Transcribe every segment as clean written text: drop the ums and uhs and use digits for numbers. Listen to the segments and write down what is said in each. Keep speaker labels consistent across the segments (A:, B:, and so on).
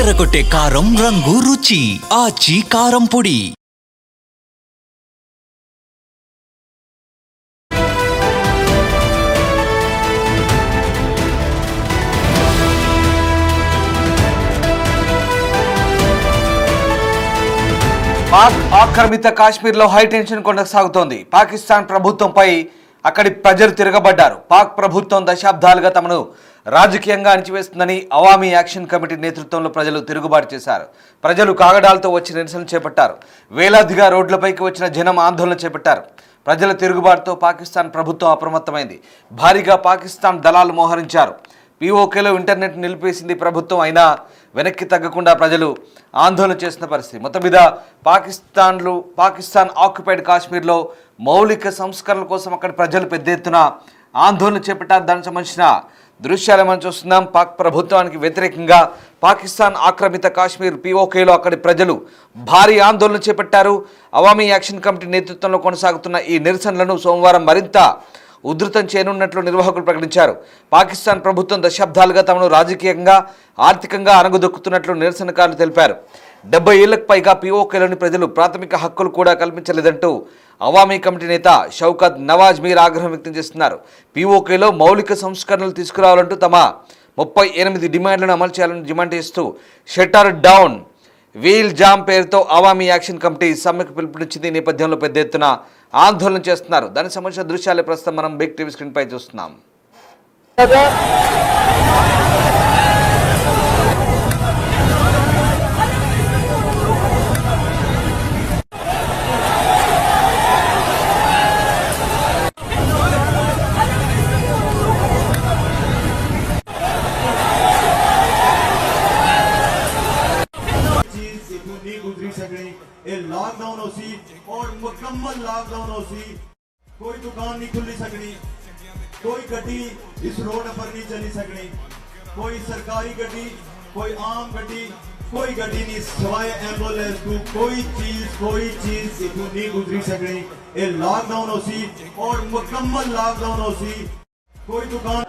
A: అదరగొట్టే కారం రంగు రుచి ఆచి కారం పొడి.
B: పాక్ ఆక్రమిత కాశ్మీర్లో హైటెన్షన్ కొనసాగుతోంది. పాకిస్తాన్ ప్రభుత్వంపై అక్కడి ప్రజలు తిరగబడ్డారు. పాక్ ప్రభుత్వం దశాబ్దాలుగా తమను రాజకీయంగా అణిచివేస్తుందని అవామీ యాక్షన్ కమిటీ నేతృత్వంలో ప్రజలు తిరుగుబాటు చేశారు. ప్రజలు కాగడాలతో వచ్చి నిరసన చేపట్టారు. వేలాదిగా రోడ్లపైకి వచ్చిన జనం ఆందోళన చేపట్టారు. ప్రజల తిరుగుబాటుతో పాకిస్తాన్ ప్రభుత్వం అప్రమత్తమైంది. భారీగా పాకిస్తాన్ దళాలు మోహరించారు. పీఓకేలో ఇంటర్నెట్ నిలిపేసింది ప్రభుత్వం. అయినా వెనక్కి తగ్గకుండా ప్రజలు ఆందోళన చేస్తున్న పరిస్థితి. మొత్తం మీద పాకిస్తాన్ ఆక్యుపైడ్ కాశ్మీర్లో మౌలిక సంస్కరణల కోసం అక్కడ ప్రజలు పెద్ద ఎత్తున ఆందోళన చేపట్టారు. దానికి సంబంధించిన దృశ్యాలు మనం చూస్తున్నాం. పాక్ ప్రభుత్వానికి వ్యతిరేకంగా పాకిస్తాన్ ఆక్రమిత కాశ్మీర్ పీఓకేలో అక్కడి ప్రజలు భారీ ఆందోళన చేపట్టారు. అవామీ యాక్షన్ కమిటీ నేతృత్వంలో కొనసాగుతున్న ఈ నిరసనలను సోమవారం మరింత ఉధృతం చేయనున్నట్లు నిర్వాహకులు ప్రకటించారు. పాకిస్తాన్ ప్రభుత్వం దశాబ్దాలుగా తమను రాజకీయంగా ఆర్థికంగా అణగదొక్కుతున్నట్లు నిరసనకారులు తెలిపారు. 70 ఏళ్లకు పైగా పీఓకేలోని ప్రజలు ప్రాథమిక హక్కులు కూడా కల్పించలేదంటూ అవామీ కమిటీ నేత షౌకత్ నవాజ్ మీర్ ఆగ్రహం వ్యక్తం చేస్తున్నారు. పీఓకేలో మౌలిక సంస్కరణలు తీసుకురావాలంటూ తమ 38 డిమాండ్లను అమలు చేయాలని డిమాండ్ చేస్తూ షట్టర్ డౌన్ వీల్ జామ్ పేరుతో అవామీ యాక్షన్ కమిటీ సమ్మెకు పిలుపునిచ్చింది. ఈ నేపథ్యంలో పెద్ద ఎత్తున ఆందోళన చేస్తున్నారు. దానికి సంబంధించిన దృశ్యాలే ప్రస్తుతం మనం బిగ్ టీవీ స్క్రీన్ పై చూస్తున్నాం.
C: लॉकडाउन हो सी और मुकम्मल लॉकडाउन हो सी, कोई दुकान नहीं खुली सकनी, कोई गड्डी इस रोड पर नहीं चली सकनी, कोई सरकारी गड्डी, कोई आम गड्डी, कोई गड्डी नहीं सिवाय एम्बुलेंस को कोई चीज इतनी नहीं गुजरी सकनी। ये लॉकडाउन हो सी और मुकम्मल लॉकडाउन हो सी, कोई दुकान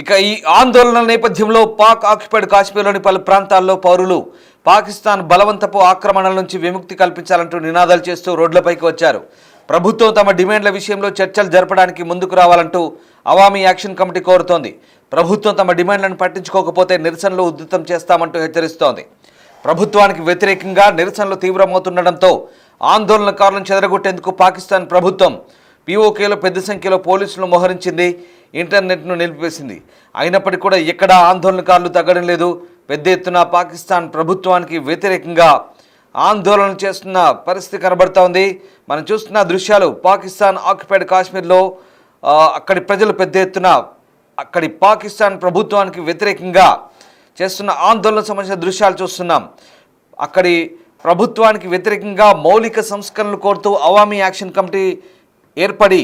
B: ఇక ఈ ఆందోళనల నేపథ్యంలో పాక్ ఆక్యుపైడ్ కాశ్మీర్లోని పలు ప్రాంతాల్లో పౌరులు పాకిస్తాన్ బలవంతపు ఆక్రమణల నుంచి విముక్తి కల్పించాలంటూ నినాదాలు చేస్తూ రోడ్లపైకి వచ్చారు. ప్రభుత్వం తమ డిమాండ్ల విషయంలో చర్చలు జరపడానికి ముందుకు రావాలంటూ అవామీ యాక్షన్ కమిటీ కోరుతోంది. ప్రభుత్వం తమ డిమాండ్లను పట్టించుకోకపోతే నిరసనలు ఉధృతం చేస్తామంటూ హెచ్చరిస్తోంది. ప్రభుత్వానికి వ్యతిరేకంగా నిరసనలు తీవ్రమవుతుండటంతో ఆందోళనకారులను చెదరగొట్టేందుకు పాకిస్తాన్ ప్రభుత్వం పీఓకేలో పెద్ద సంఖ్యలో పోలీసులు మోహరించింది. ఇంటర్నెట్ను నిలిపివేసింది. అయినప్పటికీ కూడా ఎక్కడా ఆందోళనకారులు తగ్గడం లేదు. పెద్ద ఎత్తున పాకిస్తాన్ ప్రభుత్వానికి వ్యతిరేకంగా ఆందోళన చేస్తున్న పరిస్థితి కనబడుతోంది. మనం చూస్తున్న దృశ్యాలు పాకిస్తాన్ ఆక్యుపైడ్ కాశ్మీర్లో అక్కడి ప్రజలు పెద్ద ఎత్తున అక్కడి పాకిస్తాన్ ప్రభుత్వానికి వ్యతిరేకంగా చేస్తున్న ఆందోళనకు సంబంధించిన దృశ్యాలు చూస్తున్నాం. అక్కడి ప్రభుత్వానికి వ్యతిరేకంగా మౌలిక సంస్కరణలు కోరుతూ అవామీ యాక్షన్ కమిటీ ఏర్పడి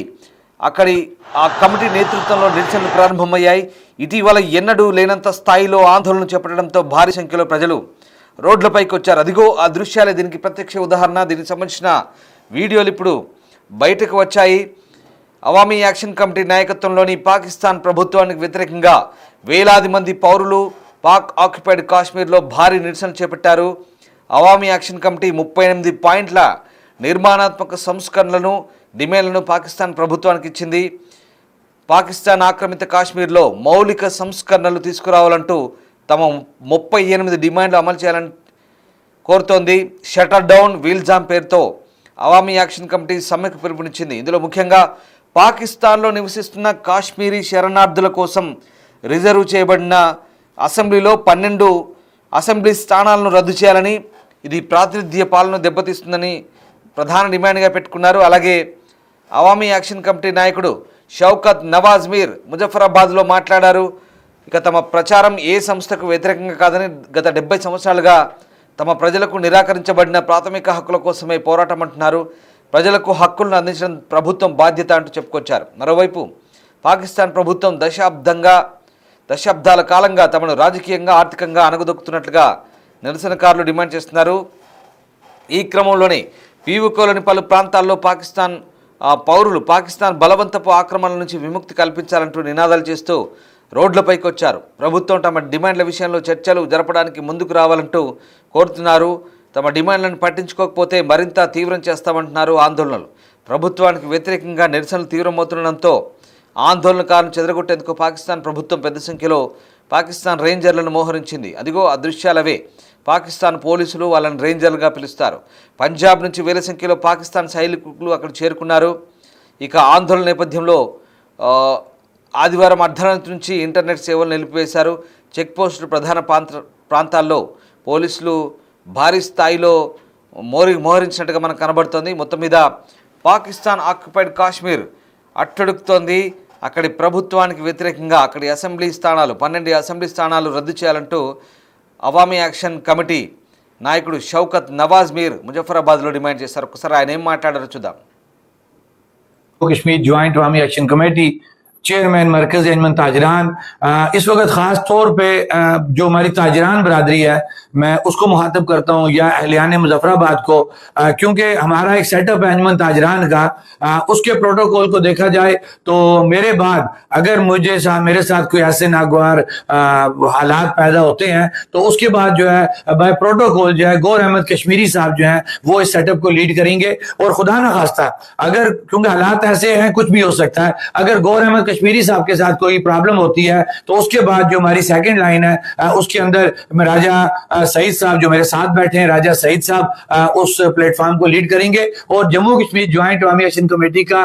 B: అక్కడి ఆ కమిటీ నేతృత్వంలో నిరసనలు ప్రారంభమయ్యాయి. ఇటీవల ఎన్నడూ లేనంత స్థాయిలో ఆందోళన చేపట్టడంతో భారీ సంఖ్యలో ప్రజలు రోడ్లపైకి వచ్చారు. అదిగో ఆ దృశ్యాలే దీనికి ప్రత్యక్ష ఉదాహరణ. దీనికి సంబంధించిన వీడియోలు ఇప్పుడు బయటకు వచ్చాయి. అవామీ యాక్షన్ కమిటీ నాయకత్వంలోని పాకిస్తాన్ ప్రభుత్వానికి వ్యతిరేకంగా వేలాది మంది పౌరులు పాక్ ఆక్యుపైడ్ కాశ్మీర్లో భారీ నిరసన చేపట్టారు. అవామీ యాక్షన్ కమిటీ 38 పాయింట్ల నిర్మాణాత్మక సంస్కరణలను డిమాండ్లను పాకిస్తాన్ ప్రభుత్వానికి ఇచ్చింది. పాకిస్తాన్ ఆక్రమిత కాశ్మీర్లో మౌలిక సంస్కరణలు తీసుకురావాలంటూ తమ 38 డిమాండ్లు అమలు చేయాలని కోరుతోంది. షటర్ డౌన్ వీల్ జామ్ పేరుతో అవామీ యాక్షన్ కమిటీ సమ్మెకు పిలుపునిచ్చింది. ఇందులో ముఖ్యంగా పాకిస్తాన్లో నివసిస్తున్న కాశ్మీరీ శరణార్థుల కోసం రిజర్వ్ చేయబడిన అసెంబ్లీలో 12 అసెంబ్లీ స్థానాలను రద్దు చేయాలని, ఇది ప్రాతినిధ్య పాలన దెబ్బతీస్తుందని ప్రధాన డిమాండ్గా పెట్టుకున్నారు. అలాగే అవామీ యాక్షన్ కమిటీ నాయకుడు షౌకత్ నవాజ్ మీర్ ముజఫరాబాద్లో మాట్లాడారు. ఇక తమ ప్రచారం ఏ సంస్థకు వ్యతిరేకంగా కాదని గత 70 సంవత్సరాలుగా తమ ప్రజలకు నిరాకరించబడిన ప్రాథమిక హక్కుల కోసమే పోరాటం అంటున్నారు. ప్రజలకు హక్కులను అందించడం ప్రభుత్వం బాధ్యత అంటూ చెప్పుకొచ్చారు. మరోవైపు పాకిస్తాన్ ప్రభుత్వం దశాబ్దాల కాలంగా తమను రాజకీయంగా ఆర్థికంగా అణగదొక్కుతున్నట్లుగా నిరసనకారులు డిమాండ్ చేస్తున్నారు. ఈ క్రమంలోనే పీఓకేలోని పలు ప్రాంతాల్లో పౌరులు పాకిస్తాన్ బలవంతపు ఆక్రమణల నుంచి విముక్తి కల్పించాలంటూ నినాదాలు చేస్తూ రోడ్లపైకి వచ్చారు. ప్రభుత్వం తమ డిమాండ్ల విషయంలో చర్చలు జరపడానికి ముందుకు రావాలంటూ కోరుతున్నారు. తమ డిమాండ్లను పట్టించుకోకపోతే మరింత తీవ్రం చేస్తామంటున్నారు ఆందోళనలు. ప్రభుత్వానికి వ్యతిరేకంగా నిరసనలు తీవ్రమవుతుండడంతో ఆందోళనకారులను చెదరగొట్టేందుకు పాకిస్తాన్ ప్రభుత్వం పెద్ద సంఖ్యలో పాకిస్తాన్ రేంజర్లను మోహరించింది. అదిగో అదృశ్యాలవే. పాకిస్తాన్ పోలీసులు వాళ్ళని రేంజర్లుగా పిలుస్తారు. పంజాబ్ నుంచి వేల సంఖ్యలో పాకిస్తాన్ సైనికులు అక్కడ చేరుకున్నారు. ఇక ఆందోళన నేపథ్యంలో ఆదివారం అర్ధరాత్రి నుంచి ఇంటర్నెట్ సేవలు నిలిపివేశారు. చెక్పోస్టులు ప్రధాన ప్రాంతాల్లో పోలీసులు భారీ స్థాయిలో మోహరించినట్టుగా మనకు కనబడుతోంది. మొత్తం మీద పాకిస్తాన్ ఆక్యుపైడ్ కాశ్మీర్ అట్టడుగుతోంది. అక్కడి ప్రభుత్వానికి వ్యతిరేకంగా అక్కడి 12 అసెంబ్లీ స్థానాలు రద్దు చేయాలంటూ అవామీ యాక్షన్ కమిటీ నాయకుడు షౌకత్ నవాజ్ మీర్ ముజఫరాబాద్లో డిమాండ్ చేశారు. ఒకసారి ఆయన ఏం మాట్లాడారో చూద్దాం.
D: कश्मीर ज्वाइंट अवामी एक्शन कमेटी चेयरमैन मरकज अंजमन ताजरान, इस वक्त खास तौर पे जो हमारी ताजरान बरादरी है मैं उसको मुखातब करता हूँ या अहलियान मुजफ्फराबाद को, क्योंकि हमारा एक सेटअप है अंजमन ताजरान का, उसके प्रोटोकॉल को देखा जाए तो मेरे बाद अगर मेरे साथ कोई ऐसे नागवार हालात पैदा होते हैं तो उसके बाद जो है बाय प्रोटोकॉल जो है गौर अहमद कश्मीरी साहब जो है वो इस सेटअप को लीड करेंगे। और खुदा ना खास्ता अगर, क्योंकि हालात ऐसे हैं कुछ भी हो सकता है, अगर गौर अहमद कश्मीरी साहब के साथ कोई प्रॉब्लम होती है तो उसके बाद जो हमारी सेकंड लाइन है उसके अंदर राजा सईद साहब जो मेरे साथ बैठे हैं, राजा सईद साहब उस प्लेटफॉर्म को लीड करेंगे। और जम्मू कश्मीर ज्वाइंट अवामी एक्शन कमेटी का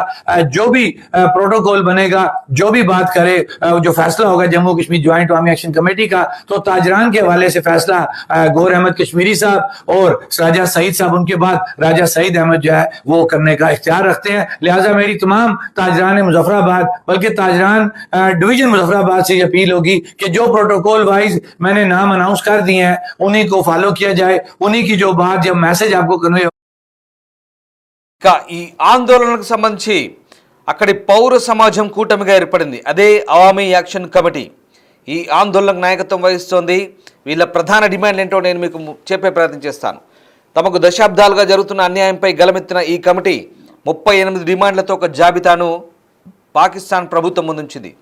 D: जो भी प्रोटोकॉल बनेगा, जो भी बात करे, जो फैसला होगा जम्मू कश्मीर ज्वाइंट अवामी एक्शन कमेटी का, तो ताजरान के हवाले से फैसला गौर अहमद कश्मीरी साहब और राजा सईद साहब, उनके बाद राजा सईद अहमद जो है वो करने का इख्तियार रखते हैं। लिहाजा मेरी तमाम ताजरान मुजफ्फराबाद बल्कि ताजरान डिवीजन मुजफ्फराबाद से अपील होगी कि जो प्रोटोकॉल वाइज मैंने नाम अनाउंस कर दिए हैं उन्हीं को फॉलो किया जाए, उन्हीं की जो बात जब मैसेज आपको कन्वे।
B: ఈ ఆందోళనకు సంబంధించి అక్కడి పౌర సమాజం కూటమిగా ఏర్పడింది. అదే అవామీ యాక్షన్ కమిటీ ఈ ఆందోళనకు నాయకత్వం వహిస్తోంది. వీళ్ళ ప్రధాన డిమాండ్ ఏంటో నేను మీకు చెప్పే ప్రయత్నం చేస్తాను. తమకు దశాబ్దాలుగా జరుగుతున్న అన్యాయంపై గలమెత్తిన ఈ కమిటీ 38 డిమాండ్లతో ఒక జాబితాను పాకిస్తాన్ ప్రభుత్వం ముందుంచింది.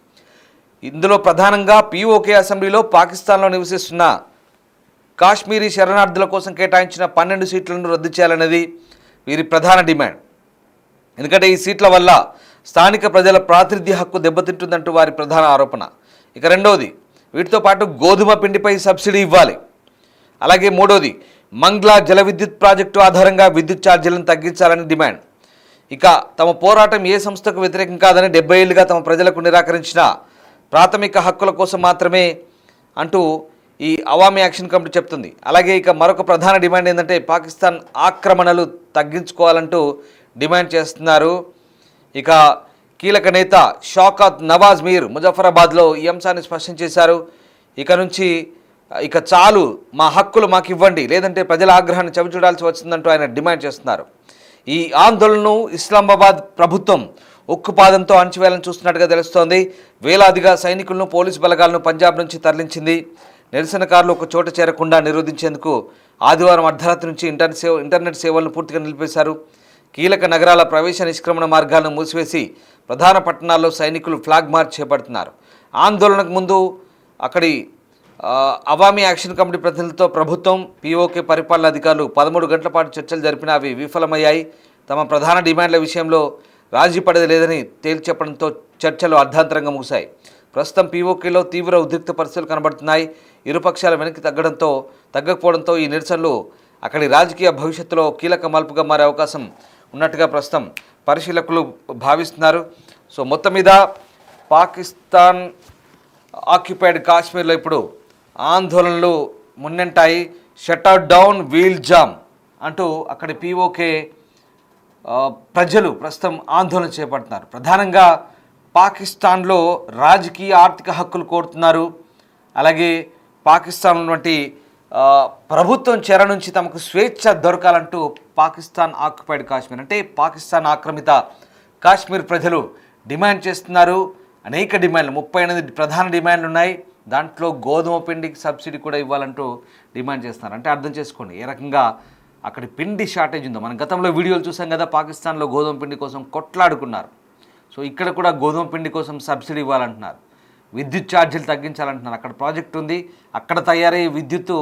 B: ఇందులో ప్రధానంగా పీఓకే అసెంబ్లీలో పాకిస్తాన్లో నివసిస్తున్న కాశ్మీరీ శరణార్థుల కోసం కేటాయించిన 12 సీట్లను రద్దు చేయాలనేది వీరి ప్రధాన డిమాండ్. ఎందుకంటే ఈ సీట్ల వల్ల స్థానిక ప్రజల ప్రాతినిధ్య హక్కు దెబ్బతింటుందంటూ వారి ప్రధాన ఆరోపణ. ఇక రెండవది, వీటితో పాటు గోధుమ పిండిపై సబ్సిడీ ఇవ్వాలి. అలాగే మూడవది, మంగ్లా జల విద్యుత్ ప్రాజెక్టు ఆధారంగా విద్యుత్ ఛార్జీలను తగ్గించాలని డిమాండ్. ఇక తమ పోరాటం ఏ సంస్థకు వ్యతిరేకం కాదని 70 ఏళ్లుగా తమ ప్రజలకు నిరాకరించిన ప్రాథమిక హక్కుల కోసం మాత్రమే అంటూ ఈ అవామీ యాక్షన్ కమిటీ చెప్తుంది. అలాగే ఇక మరొక ప్రధాన డిమాండ్ ఏంటంటే పాకిస్తాన్ ఆక్రమణలు తగ్గించుకోవాలంటూ డిమాండ్ చేస్తున్నారు. ఇక కీలక నేత షౌకత్ నవాజ్ మీర్ ముజఫరాబాద్లో ఈ అంశాన్ని స్పష్టం చేశారు. ఇక చాలు, మా హక్కులు మాకు ఇవ్వండి, లేదంటే ప్రజల ఆగ్రహాన్ని చవిచూడాల్సి వచ్చిందంటూ ఆయన డిమాండ్ చేస్తున్నారు. ఈ ఆందోళనను ఇస్లామాబాద్ ప్రభుత్వం ఉక్కుపాదంతో అణచివేయాలని చూస్తున్నట్టుగా తెలుస్తోంది. వేలాదిగా సైనికులను, పోలీసు బలగాలను పంజాబ్ నుంచి తరలించింది. నిరసనకారులు ఒక చోట చేరకుండా నిరోధించేందుకు ఆదివారం అర్ధరాత్రి నుంచి ఇంటర్నెట్ సేవలను పూర్తిగా నిలిపేశారు. కీలక నగరాల ప్రవేశ నిష్క్రమణ మార్గాలను మూసివేసి ప్రధాన పట్టణాల్లో సైనికులు ఫ్లాగ్ మార్చ్ చేపడుతున్నారు. ఆందోళనకు ముందు అక్కడి అవామీ యాక్షన్ కమిటీ ప్రతినిధులతో ప్రభుత్వం, పీఓకే పరిపాలన అధికారులు 13 గంటల పాటు చర్చలు జరిపినా అవి విఫలమయ్యాయి. తమ ప్రధాన డిమాండ్ల విషయంలో రాజీ పడేది లేదని తేల్చెప్పడంతో చర్చలు అర్ధాంతరంగా ముగిశాయి. ప్రస్తుతం పీఓకేలో తీవ్ర ఉద్రిక్త పరిస్థితులు కనబడుతున్నాయి. ఇరుపక్షాల వెనక్కి తగ్గకపోవడంతో ఈ నిరసనలు అక్కడి రాజకీయ భవిష్యత్తులో కీలక మలుపుగా మారే అవకాశం ఉన్నట్టుగా ప్రస్తుతం పరిశీలకులు భావిస్తున్నారు. సో మొత్తం మీద పాకిస్తాన్ ఆక్యుపైడ్ కాశ్మీర్లో ఇప్పుడు ఆందోళనలు మున్నంటాయి. షట్అవుట్ డౌన్, వీల్ జామ్ అంటూ అక్కడి పీఓకే ప్రజలు ప్రస్తుతం ఆందోళన చేపడుతున్నారు. ప్రధానంగా పాకిస్తాన్లో రాజకీయ ఆర్థిక హక్కులు కోరుతున్నారు. అలాగే పాకిస్తాన్ ఉన్నటువంటి ప్రభుత్వం చెర నుంచి తమకు స్వేచ్ఛ దొరకాలంటూ పాకిస్తాన్ ఆక్యుపైడ్ కాశ్మీర్ అంటే పాకిస్తాన్ ఆక్రమిత కాశ్మీర్ ప్రజలు డిమాండ్ చేస్తున్నారు. అనేక డిమాండ్లు, 38 ప్రధాన డిమాండ్లు ఉన్నాయి. దాంట్లో గోధుమ పిండికి సబ్సిడీ కూడా ఇవ్వాలంటూ డిమాండ్ చేస్తున్నారు. అంటే అర్థం చేసుకోండి ఏ రకంగా అక్కడ పిండి షార్టేజ్ ఉందో. మనం గతంలో వీడియోలు చూసాం కదా, పాకిస్తాన్లో గోధుమ పిండి కోసం కొట్లాడుకున్నారు. సో ఇక్కడ కూడా గోధుమ పిండి కోసం సబ్సిడీ ఇవ్వాలంటున్నారు. విద్యుత్ ఛార్జీలు తగ్గించాలంటున్నారు. అక్కడ ప్రాజెక్ట్ ఉంది, అక్కడ తయారయ్యే విద్యుత్తు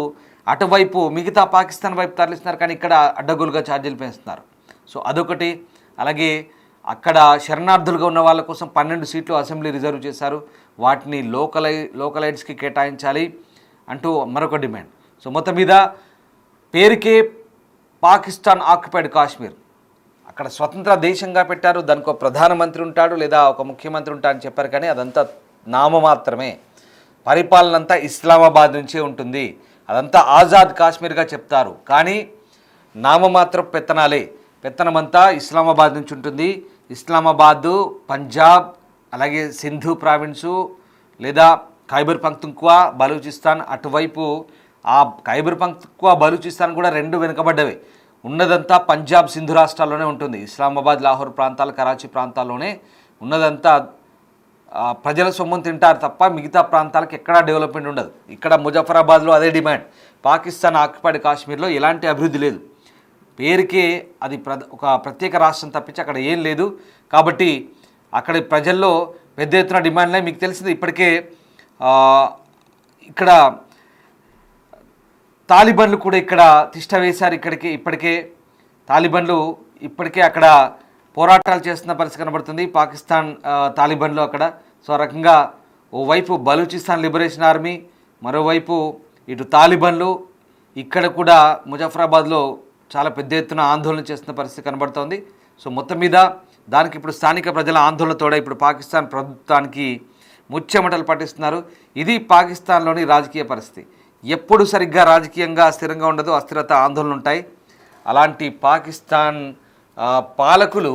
B: అటువైపు మిగతా పాకిస్తాన్ వైపు తరలిస్తున్నారు, కానీ ఇక్కడ అడ్డగోలుగా ఛార్జీలు పెంచుతున్నారు. సో అదొకటి. అలాగే అక్కడ శరణార్థులుగా ఉన్న వాళ్ళ కోసం 12 సీట్లు అసెంబ్లీ రిజర్వ్ చేశారు, వాటిని లోకలైట్స్కి కేటాయించాలి అంటూ మరొక డిమాండ్. సో మొత్తం మీద పేరుకే పాకిస్తాన్ ఆక్యుపైడ్ కాశ్మీర్, అక్కడ స్వతంత్ర దేశంగా పెట్టారు. దానికి ఒక ప్రధానమంత్రి ఉంటాడు లేదా ఒక ముఖ్యమంత్రి ఉంటాడని చెప్పారు, కానీ అదంతా నామ మాత్రమే. పరిపాలన అంతా ఇస్లామాబాద్ నుంచే ఉంటుంది. అదంతా ఆజాద్ కాశ్మీర్గా చెప్తారు, కానీ నామమాత్రం పెత్తనాలే. పెత్తనమంతా ఇస్లామాబాద్ నుంచి ఉంటుంది. ఇస్లామాబాదు, పంజాబ్, అలాగే సింధు ప్రావిన్సు లేదా ఖైబర్ పఖ్తూన్ఖ్వా, బలూచిస్తాన్, అటువైపు ఆ ఖైబర్ పఖ్తూన్ఖ్వా, బలూచిస్తాన్ కూడా 2 వెనుకబడ్డవే. ఉన్నదంతా పంజాబ్, సింధు రాష్ట్రాల్లోనే ఉంటుంది. ఇస్లామాబాద్, లాహోర్ ప్రాంతాలు, కరాచీ ప్రాంతాల్లోనే ఉన్నదంతా ప్రజల సొమ్మును తింటారు తప్ప మిగతా ప్రాంతాలకు ఎక్కడా డెవలప్మెంట్ ఉండదు. ఇక్కడ ముజఫరాబాద్లో అదే డిమాండ్. పాకిస్తాన్ ఆక్యుపైడ్ కాశ్మీర్లో ఎలాంటి అభివృద్ధి లేదు, పేరుకే అది ఒక ప్రత్యేక రాష్ట్రం తప్పించి అక్కడ ఏం లేదు. కాబట్టి అక్కడ ప్రజల్లో పెద్ద ఎత్తున డిమాండ్లే. మీకు తెలిసింది ఇప్పటికే ఇక్కడ తాలిబన్లు కూడా ఇక్కడ తిష్ట వేశారు. ఇప్పటికే తాలిబన్లు ఇప్పటికే అక్కడ పోరాటాలు చేస్తున్న పరిస్థితి కనబడుతుంది, పాకిస్తాన్ తాలిబన్లు అక్కడ. సో ఆ రకంగా ఓవైపు బలూచిస్తాన్ లిబరేషన్ ఆర్మీ, మరోవైపు ఇటు తాలిబన్లు. ఇక్కడ కూడా ముజఫరాబాద్లో చాలా పెద్ద ఎత్తున ఆందోళన చేస్తున్న పరిస్థితి కనబడుతోంది. సో మొత్తం మీద దానికి ఇప్పుడు స్థానిక ప్రజల ఆందోళనతోడ ఇప్పుడు పాకిస్తాన్ ప్రభుత్వానికి ముచ్చెమటలు పట్టిస్తున్నారు. ఇది పాకిస్తాన్లోని రాజకీయ పరిస్థితి. ఎప్పుడు సరిగ్గా రాజకీయంగా స్థిరంగా ఉండదు, అస్థిరత, ఆందోళనలు ఉంటాయి. అలాంటి పాకిస్తాన్ పాలకులు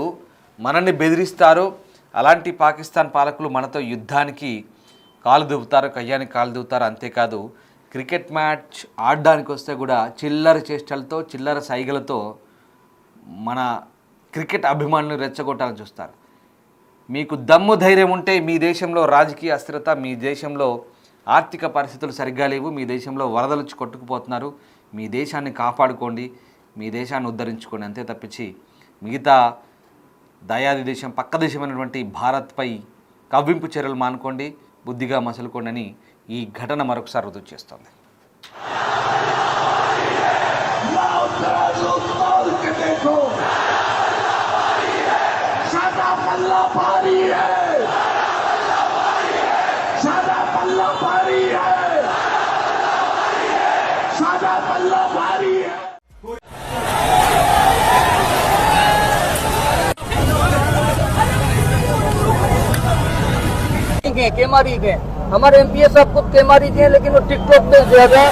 B: మనల్ని బెదిరిస్తారు. అలాంటి పాకిస్తాన్ పాలకులు మనతో యుద్ధానికి కాలు దువ్వుతారు, కయ్యానికి కాలు దువ్వుతారు. అంతేకాదు క్రికెట్ మ్యాచ్ ఆడడానికి వస్తే కూడా చిల్లర చేష్టలతో, చిల్లర సైగలతో మన క్రికెట్ అభిమానులు రెచ్చగొట్టాలని చూస్తారు. మీకు దమ్ము ధైర్యం ఉంటే మీ దేశంలో రాజకీయ అస్థిరత, మీ దేశంలో ఆర్థిక పరిస్థితులు సరిగ్గా లేవు, మీ దేశంలో వరదలు వచ్చి కొట్టుకుపోతున్నారు, మీ దేశాన్ని కాపాడుకోండి, మీ దేశాన్ని ఉద్ధరించుకోండి. అంతే తప్పించి మిగతా దయాది దేశం, పక్క దేశమైనటువంటి భారత్పై కవ్వింపు చర్యలు మానుకోండి, బుద్ధిగా మసలుకోండి అని ఈ ఘటన మరొకసారి రుజువు చేస్తోంది.
E: केमारी के हमारे एमपीए साहब खुद केमारी के, लेकिन वो टिकटॉक पे ज्यादा